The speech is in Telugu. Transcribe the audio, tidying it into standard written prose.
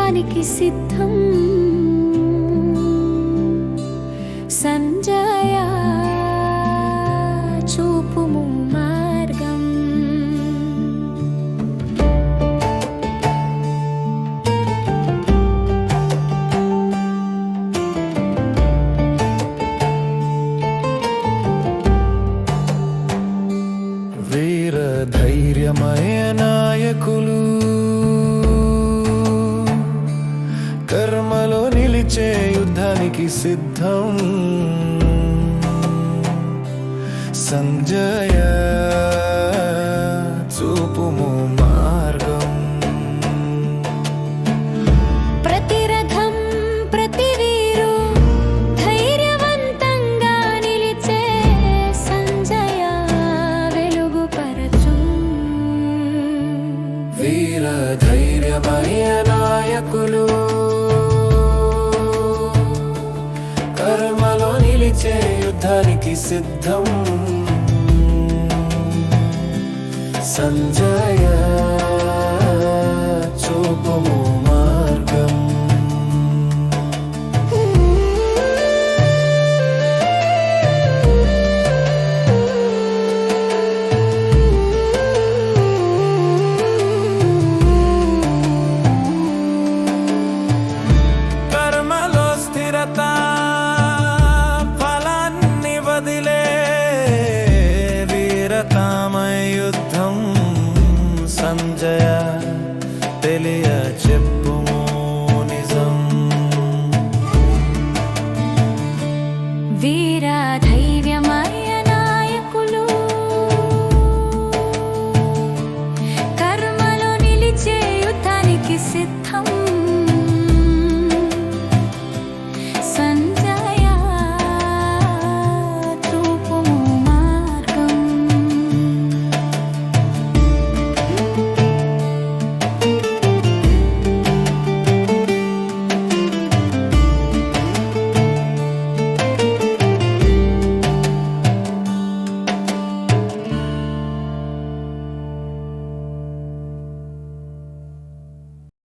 యుద్ధానికి సిద్ధం సంజయ చూపుము మార్గం. వీర ధైర్యమయ నాయకులు కర్మలో నిలిచే యుద్ధానికి సిద్ధం సంజయ చూపుము మార్గం. ప్రతి రథం ప్రతి వీరు ధైర్యవంతంగా నిలిచే సంజయ వెలుగుపరచు. వీర ధైర్యమయ నాయకులు కర్మలో నిలిచే యుద్ధానికి సిద్ధం సంజయ చూపుము మార్గం. కర్మలో స్థిరత ఫలాన్ని వదిలే వీరతామయ యుద్ధం సంజయ తెలియ చెప్పుము నిజం. వీర ధైర్య